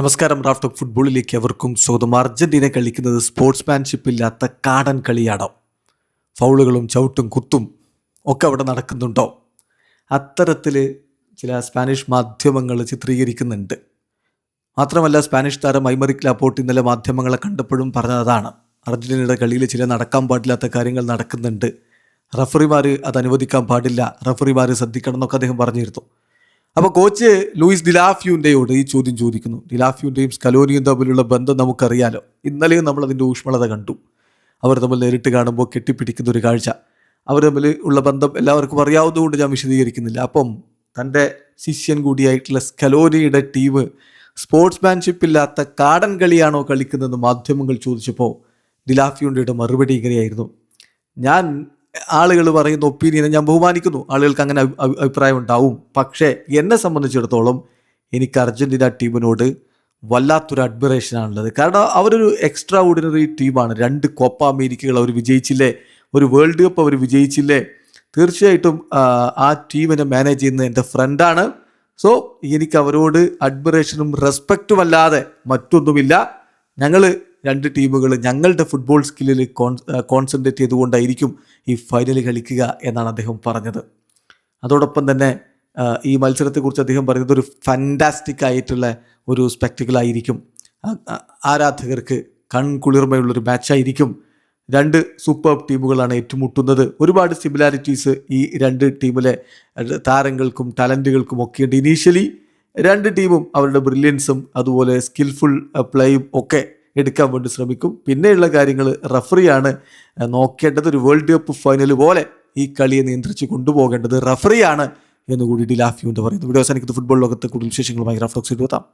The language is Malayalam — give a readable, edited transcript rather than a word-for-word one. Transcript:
നമസ്കാരം. റാഫ് ടോക്ക് ഫുട്ബോളിലേക്ക് അവർക്കും സ്വാഗതം. അർജന്റീന കളിക്കുന്നത് സ്പോർട്സ്മാൻഷിപ്പ് ഇല്ലാത്ത കാടൻ കളിയാണോ? ഫൗളുകളും ചവിട്ടും കുത്തും ഒക്കെ അവിടെ നടക്കുന്നുണ്ടോ? അത്തരത്തിൽ ചില സ്പാനിഷ് മാധ്യമങ്ങൾ ചിത്രീകരിക്കുന്നുണ്ട്. മാത്രമല്ല, സ്പാനിഷ് താരം ഐമറിക് ലാപ്പോർട്ട് ഇന്നലെ മാധ്യമങ്ങളെ കണ്ടപ്പോഴും പറഞ്ഞതാണ്, അർജന്റീനയുടെ കളിയിൽ ചില നടക്കാൻ പാടില്ലാത്ത കാര്യങ്ങൾ നടക്കുന്നുണ്ട്, റഫറിമാർ അത് അനുവദിക്കാൻ പാടില്ല, റഫറിമാർ ശ്രദ്ധിക്കണം എന്നൊക്കെ അദ്ദേഹം പറഞ്ഞിരുന്നു. അപ്പോൾ കോച്ച് ലൂയിസ് ഡിലാഫ്യൂൻ്റെയോട് ഈ ചോദ്യം ചോദിക്കുന്നു. ഡിലാഫ്യൂൻ്റെയും സ്കലോനിയും തമ്മിലുള്ള ബന്ധം നമുക്കറിയാലോ. ഇന്നലെയും നമ്മൾ അതിൻ്റെ ഊഷ്മളത കണ്ടു. അവർ തമ്മിൽ നേരിട്ട് കാണുമ്പോൾ കെട്ടിപ്പിടിക്കുന്ന ഒരു കാഴ്ച, അവർ തമ്മിൽ ഉള്ള ബന്ധം എല്ലാവർക്കും അറിയാവുന്നതുകൊണ്ട് ഞാൻ വിശദീകരിക്കുന്നില്ല. അപ്പം തൻ്റെ ശിഷ്യൻ കൂടിയായിട്ടുള്ള സ്കലോനിയുടെ ടീം സ്പോർട്സ്മാൻഷിപ്പ് ഇല്ലാത്ത കാടൻ കളിയാണോ കളിക്കുന്നതെന്ന് മാധ്യമങ്ങൾ ചോദിച്ചപ്പോൾ ഡിലാഫ്യൂൻ്റെയുടെ മറുപടി ഇങ്ങനെയായിരുന്നു: ഞാൻ ആളുകൾ പറയുന്ന ഒപ്പീനിയനെ ഞാൻ ബഹുമാനിക്കുന്നു, ആളുകൾക്ക് അങ്ങനെ അഭിപ്രായം ഉണ്ടാവും. പക്ഷേ എന്നെ സംബന്ധിച്ചിടത്തോളം എനിക്ക് അർജന്റീന ടീമിനോട് വല്ലാത്തൊരു അഡ്മിറേഷനാണുള്ളത്. കാരണം അവരൊരു എക്സ്ട്രാ ഓർഡിനറി ടീമാണ്. 2 കോപ്പ അമേരിക്കകൾ അവർ വിജയിച്ചില്ലേ, ഒരു വേൾഡ് കപ്പ് അവർ വിജയിച്ചില്ലേ. തീർച്ചയായിട്ടും ആ ടീമിനെ മാനേജ് ചെയ്യുന്നത് എൻ്റെ ഫ്രണ്ടാണ്. സോ എനിക്ക് അവരോട് അഡ്മിറേഷനും റെസ്പെക്റ്റും അല്ലാതെ മറ്റൊന്നുമില്ല. ഞങ്ങൾ 2 ടീമുകൾ ഞങ്ങളുടെ ഫുട്ബോൾ സ്കില്ലിൽ കോൺസെൻട്രേറ്റ് ചെയ്തുകൊണ്ടായിരിക്കും ഈ ഫൈനൽ കളിക്കുക എന്നാണ് അദ്ദേഹം പറഞ്ഞത്. അതോടൊപ്പം തന്നെ ഈ മത്സരത്തെക്കുറിച്ച് അദ്ദേഹം പറയുന്നത് ഒരു ഫാൻറ്റാസ്റ്റിക് ആയിട്ടുള്ള ഒരു സ്പെക്ടിക്കിളായിരിക്കും, ആരാധകർക്ക് കൺകുളിർമയുള്ളൊരു മാച്ചായിരിക്കും. 2 സൂപ്പർ ടീമുകളാണ് ഏറ്റുമുട്ടുന്നത്. ഒരുപാട് സിമിലാരിറ്റീസ് ഈ 2 ടീമിലെ താരങ്ങൾക്കും ടാലൻറ്റുകൾക്കും ഒക്കെയുണ്ട്. ഇനീഷ്യലി 2 ടീമും അവരുടെ ബ്രില്യൻസും അതുപോലെ സ്കിൽഫുൾ പ്ലേയും ഒക്കെ എടുക്കാൻ വേണ്ടി ശ്രമിക്കും. പിന്നെയുള്ള കാര്യങ്ങൾ റഫറിയാണ് നോക്കേണ്ടത്. ഒരു വേൾഡ് കപ്പ് ഫൈനൽ പോലെ ഈ കളിയെ നിയന്ത്രിച്ച് കൊണ്ടുപോകേണ്ടത് റഫറിയാണ് എന്നുകൂടി ഡിലാഫ്യൂൻ്റ് പറയുന്നു. വീഡിയോ അവസാനിക്കുന്ന ഫുട്ബോൾ ലോകത്തെ കൂടുതൽ വിശേഷങ്ങളുമായി റാഫ് ടോക്സിൽ എത്താം.